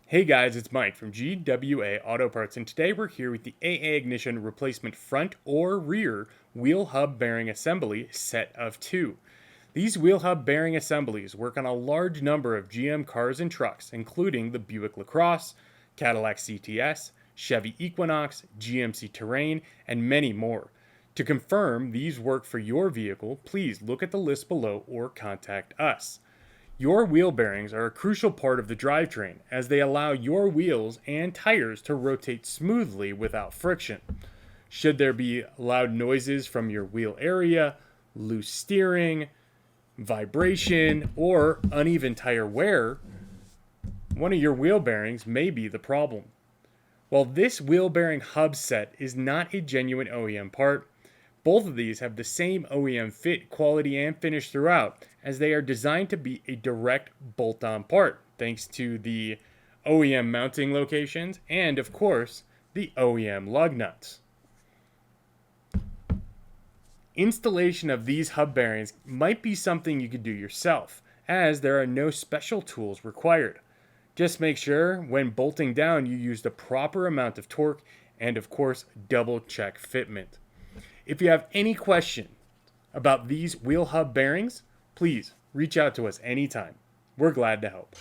Hey guys, it's Mike from GWA Auto Parts, and today we're here with the AA Ignition replacement front or rear wheel hub bearing assembly set of two. These wheel hub bearing assemblies work on a large number of GM cars and trucks, including the Buick LaCrosse, Cadillac CTS, Chevy Equinox, GMC Terrain, and many more. To confirm these work for your vehicle, please look at the list below or contact us. Your wheel bearings are a crucial part of the drivetrain as they allow your wheels and tires to rotate smoothly without friction. Should there be loud noises from your wheel area, loose steering, vibration, or uneven tire wear, one of your wheel bearings may be the problem. While this wheel bearing hub set is not a genuine OEM part, both of these have the same OEM fit, quality, and finish throughout, as they are designed to be a direct bolt-on part, thanks to the OEM mounting locations and, of course, the OEM lug nuts. Installation of these hub bearings might be something you could do yourself, as there are no special tools required. Just make sure when bolting down you use the proper amount of torque and, of course, double check fitment. If you have any question about these wheel hub bearings, please reach out to us anytime. We're glad to help.